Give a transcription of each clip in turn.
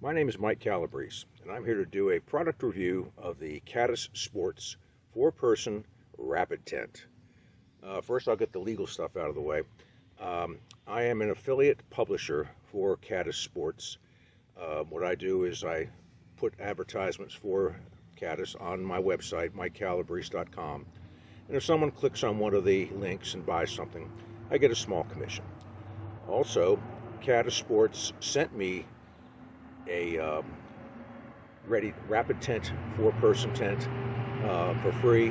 My name is Mike Calabrese, and I'm here to do a product review of the Caddis Sports 4-person rapid tent. First, I'll get the legal stuff out of the way. I am an affiliate publisher for Caddis Sports. What I do is I put advertisements for Caddis on my website, mikecalabrese.com. And if someone clicks on one of the links and buys something, I get a small commission. Also, Caddis Sports sent me a ready rapid tent, 4-person tent for free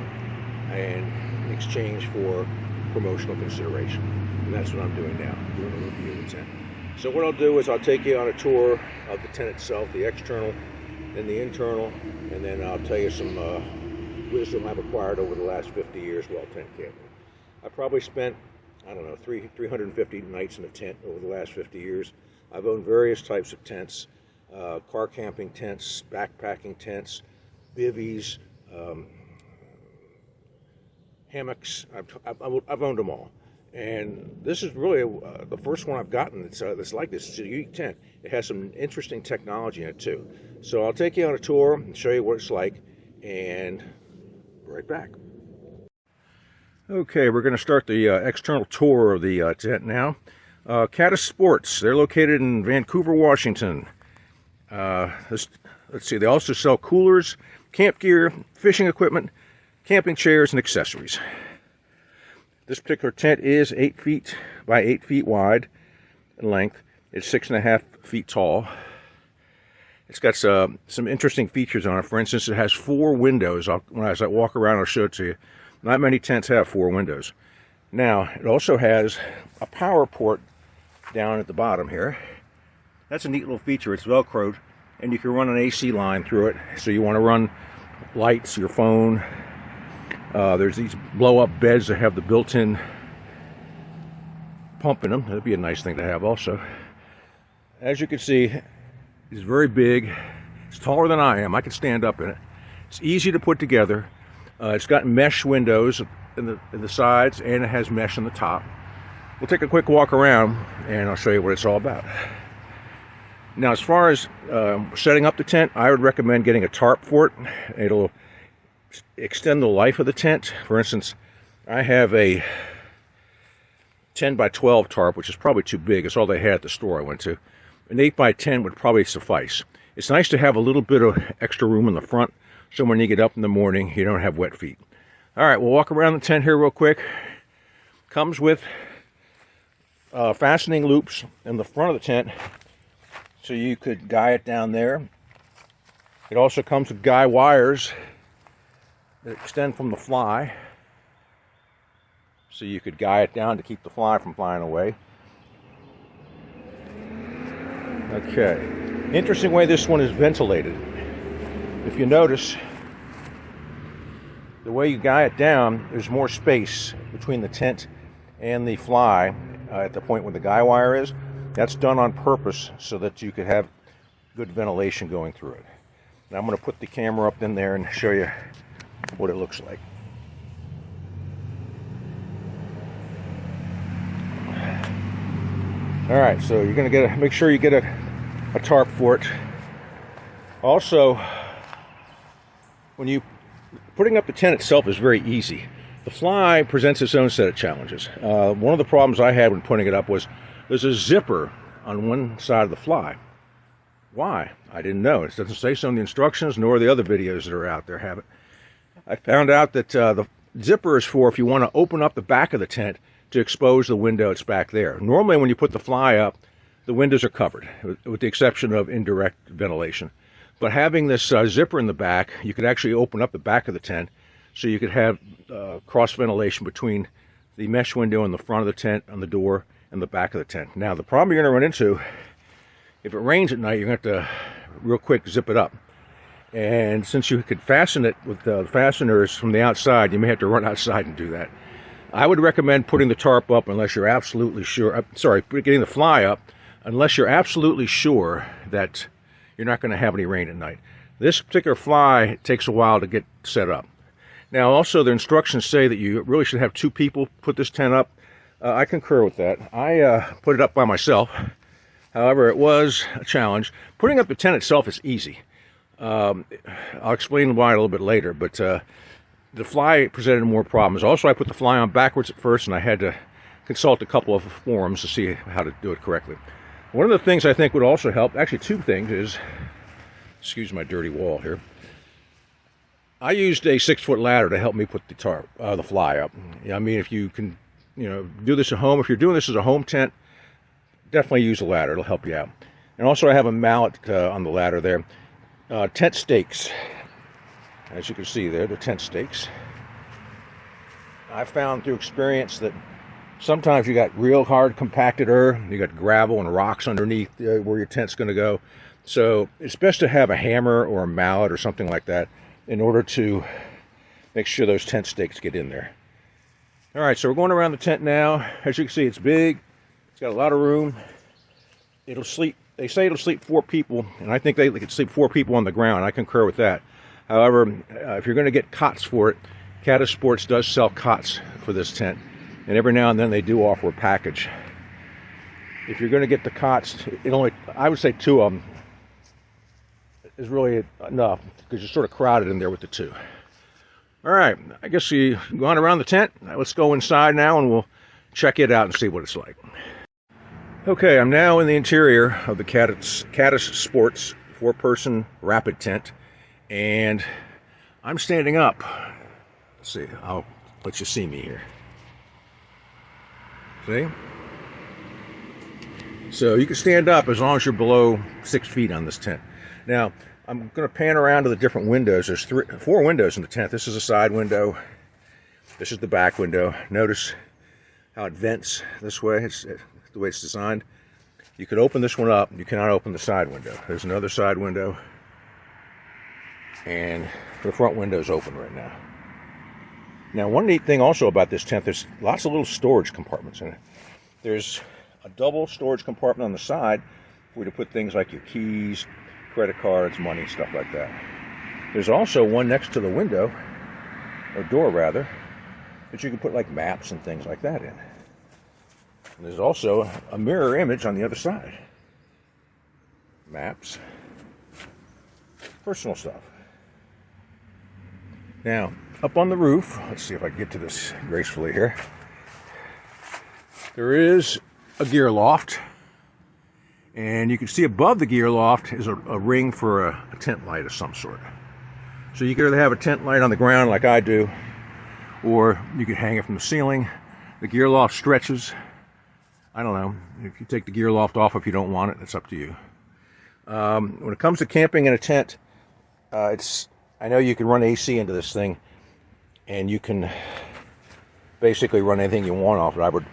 and in exchange for promotional consideration. And that's what I'm doing now, doing a review of the tent. So what I'll do is I'll take you on a tour of the tent itself, the external and the internal, and then I'll tell you some wisdom I've acquired over the last 50 years while tent camping. I probably spent, I don't know, 350 nights in a tent over the last 50 years. I've owned various types of tents. Car camping tents, backpacking tents, bivvies, hammocks. I've owned them all, and this is really the first one I've gotten that's like this. It's a unique tent. It has some interesting technology in it too. So I'll take you on a tour and show you what it's like, and be right back. Okay, we're going to start the external tour of the tent now. Caddis Sports. They're located in Vancouver, Washington. Let's see, they also sell coolers, camp gear, fishing equipment, camping chairs, and accessories. This particular tent is 8 feet by 8 feet wide in length. It's 6.5 feet tall. It's got some interesting features on it. For instance, it has 4 windows. As I walk around, I'll show it to you. Not many tents have 4 windows. Now, it also has a power port down at the bottom here. That's a neat little feature. It's Velcroed, and you can run an AC line through it. So you want to run lights, your phone. There's these blow-up beds that have the built-in pump in them. That'd be a nice thing to have also. As you can see, it's very big. It's taller than I am. I can stand up in it. It's easy to put together. It's got mesh windows in the sides, and it has mesh on the top. We'll take a quick walk around, and I'll show you what it's all about. Now, as far as setting up the tent, I would recommend getting a tarp for it. It'll extend the life of the tent. For instance, I have a 10 by 12 tarp, which is probably too big. It's all they had at the store I went to. An 8 by 10 would probably suffice. It's nice to have a little bit of extra room in the front, so when you get up in the morning, you don't have wet feet. All right, we'll walk around the tent here real quick. Comes with fastening loops in the front of the tent, so you could guy it down there. It also comes with guy wires that extend from the fly, so you could guy it down to keep the fly from flying away. Okay, interesting way this one is ventilated. If you notice, the way you guy it down, there's more space between the tent and the fly at the point where the guy wire is. That's done on purpose so that you could have good ventilation going through it. Now I'm going to put the camera up in there and show you what it looks like. All right, so you're going to make sure you get a tarp for it. Also, putting up the tent itself is very easy. The fly presents its own set of challenges. One of the problems I had when putting it up was there's a zipper on one side of the fly. Why? I didn't know. It doesn't say so in the instructions, nor the other videos that are out there have it. I found out that the zipper is for if you want to open up the back of the tent to expose the window that's back there. Normally when you put the fly up, the windows are covered, with the exception of indirect ventilation. But having this zipper in the back, you could actually open up the back of the tent, so you could have cross ventilation between the mesh window in the front of the tent, on the door, and the back of the tent. Now, the problem you're going to run into, if it rains at night, you're going to have to real quick zip it up. And since you could fasten it with the fasteners from the outside, you may have to run outside and do that. I would recommend putting the tarp up unless you're absolutely sure, getting the fly up, unless you're absolutely sure that you're not going to have any rain at night. This particular fly takes a while to get set up. Now, also, the instructions say that you really should have 2 people put this tent up. I concur with that. I put it up by myself. However, it was a challenge. Putting up the tent itself is easy. I'll explain why a little bit later, but the fly presented more problems. Also, I put the fly on backwards at first, and I had to consult a couple of forums to see how to do it correctly. One of the things I think would also help, actually two things, is, excuse my dirty wall here, I used a 6-foot ladder to help me put the fly up. I mean, if you can, do this at home, if you're doing this as a home tent, definitely use a ladder. It'll help you out. And also I have a mallet on the ladder there. Tent stakes. As you can see there, the tent stakes. I found through experience that sometimes you got real hard compacted earth, you got gravel and rocks underneath where your tent's going to go. So it's best to have a hammer or a mallet or something like that in order to make sure those tent stakes get in there. All right, so we're going around the tent now. As you can see, it's big. It's got a lot of room. It'll sleep. They say it'll sleep 4 people, and I think they could sleep 4 people on the ground. I concur with that. However, if you're going to get cots for it, Caddis Sports does sell cots for this tent, and every now and then they do offer a package. If you're going to get the cots, I would say 2 of them is really enough, because you're sort of crowded in there with the 2. All right, I guess you've gone around the tent. Now let's go inside now, and we'll check it out and see what it's like. Okay, I'm now in the interior of the Caddis Sports 4-person rapid tent, and I'm standing up. Let's see, I'll let you see me here. See? So you can stand up as long as you're below 6 feet on this tent. Now, I'm going to pan around to the different windows. There's 4 windows in the tent. This is a side window. This is the back window. Notice how it vents this way. It's the way it's designed. You could open this one up. You cannot open the side window. There's another side window. And the front window is open right now. Now, one neat thing also about this tent, there's lots of little storage compartments in it. There's a double storage compartment on the side where you put things like your keys, credit cards, money, stuff like that. There's also one next to the window, or door rather, that you can put like maps and things like that in. And there's also a mirror image on the other side. Maps, personal stuff. Now, up on the roof, let's see if I can get to this gracefully here. There is a gear loft, and you can see above the gear loft is a ring for a tent light of some sort. So you could either have a tent light on the ground like I do, or you could hang it from the ceiling. The gear loft stretches. I don't know. If you take the gear loft off if you don't want it, it's up to you. When it comes to camping in a tent, I know you can run AC into this thing, and you can basically run anything you want off it. I would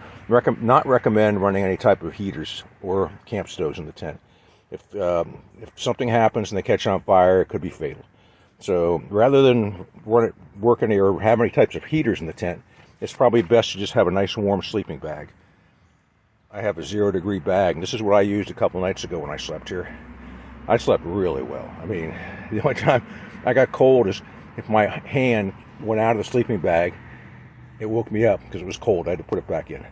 not recommend running any type of heaters or camp stoves in the tent. If something happens and they catch on fire, it could be fatal. So rather than work any or have any types of heaters in the tent, it's probably best to just have a nice warm sleeping bag. I have a 0-degree bag, and this is what I used a couple nights ago when I slept here. I slept really well. I mean, the only time I got cold is if my hand went out of the sleeping bag. It woke me up because it was cold. I had to put it back in.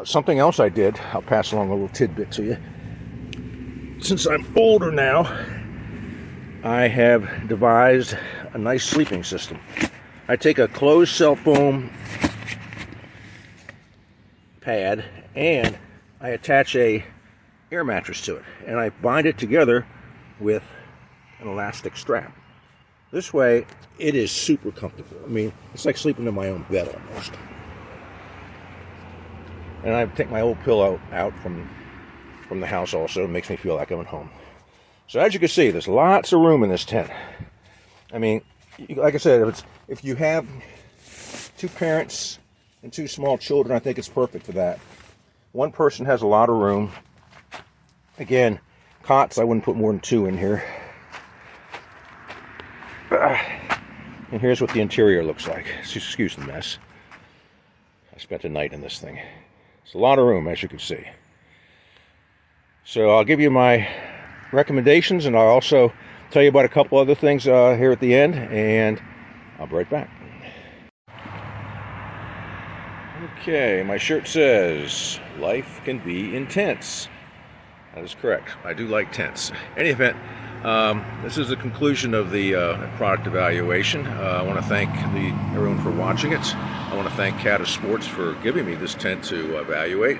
Something else I did, I'll pass along a little tidbit to you. Since I'm older now, I have devised a nice sleeping system. I take a closed cell foam pad and I attach a air mattress to it, and I bind it together with an elastic strap. This way, it is super comfortable. I mean, it's like sleeping in my own bed almost. And I take my old pillow out from the house also. It makes me feel like I'm at home. So as you can see, there's lots of room in this tent. I mean, like I said, if you have 2 parents and 2 small children, I think it's perfect for that. 1 person has a lot of room. Again, cots, I wouldn't put more than 2 in here. And here's what the interior looks like. Excuse the mess. I spent a night in this thing. It's a lot of room, as you can see. So I'll give you my recommendations, and I'll also tell you about a couple other things here at the end, and I'll be right back. Okay, my shirt says, life can be intense. That is correct. I do like tents. In any event, this is the conclusion of the product evaluation. I want to thank everyone for watching it. I want to thank Caddis Sports for giving me this tent to evaluate.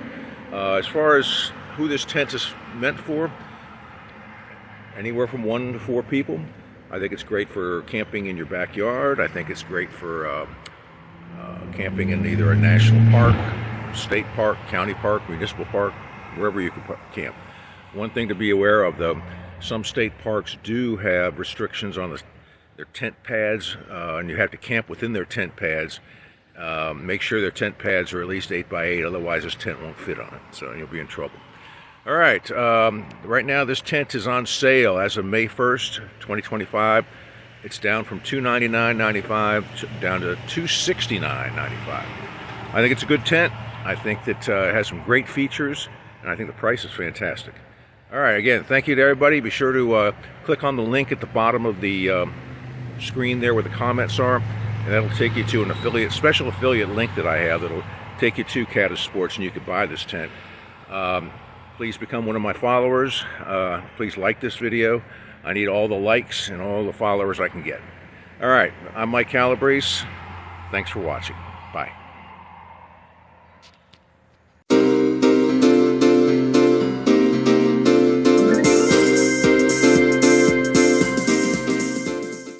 As far as who this tent is meant for, anywhere from 1 to 4 people. I think it's great for camping in your backyard. I think it's great for camping in either a national park, state park, county park, municipal park, wherever you can camp. One thing to be aware of, though, some state parks do have restrictions on their tent pads, and you have to camp within their tent pads. Make sure their tent pads are at least 8 by 8, otherwise this tent won't fit on it, so you'll be in trouble. All right, right now this tent is on sale as of May 1st, 2025. It's down from $299.95 down to $269.95. I think it's a good tent. I think that it has some great features, and I think the price is fantastic. All right, again, thank you to everybody. Be sure to click on the link at the bottom of the screen there where the comments are, and that'll take you to an special affiliate link that I have that'll take you to Caddis Sports, and you can buy this tent. Please become one of my followers. Please like this video. I need all the likes and all the followers I can get. All right, I'm Mike Calabrese. Thanks for watching. Bye.